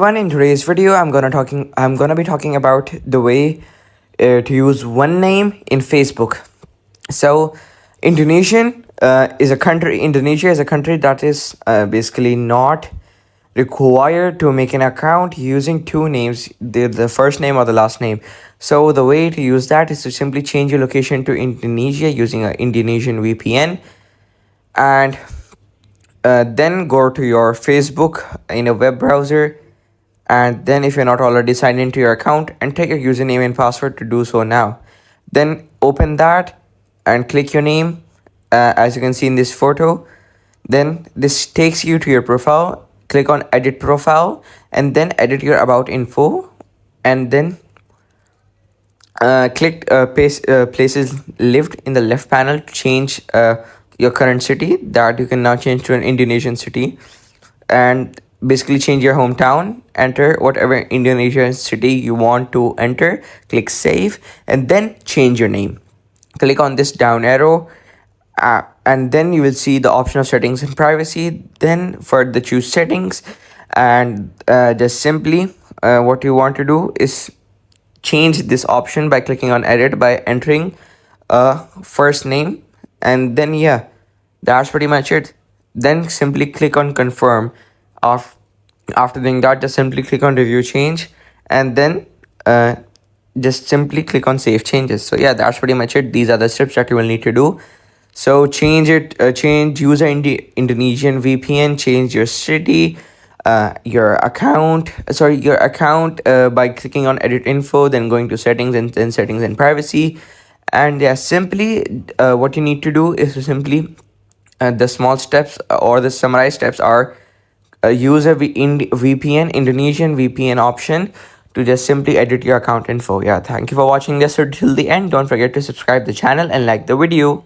One in today's video, I'm gonna be talking about the way to use one name in Facebook. So, Indonesia is a country that is basically not required to make an account using two names, the first name or the last name. So the way to use that is to simply change your location to Indonesia using an Indonesian VPN, and then go to your Facebook in a web browser, and then if you're not already signed into your account, enter your username and password to do so now. Then open that and click your name, as you can see in this photo. Then this takes you to your profile. Click on edit profile and then edit your about info, and then click places lived in the left panel to change your current city that you can now change to an Indonesian city, and basically change your hometown. Enter whatever Indonesian city you want to enter, click save, and then change your name. Click on this down arrow, and then you will see the option of settings and privacy. Then further choose settings, and just simply what you want to do is change this option by clicking on edit by entering a first name, and then yeah, that's pretty much it. Then simply click on confirm. Af- After doing that, just simply click on review change, and then just simply click on save changes. So yeah, that's pretty much it. These are the steps that you will need to do. So change user Indonesian VPN, change your city, your account by clicking on edit info, then going to settings, and then settings and privacy. And yeah, simply what you need to do is to simply the small steps or the summarized steps are use a VPN, Indonesian VPN option to just simply edit your account info. Yeah, thank you for watching this till the end. Don't forget to subscribe the channel and like the video.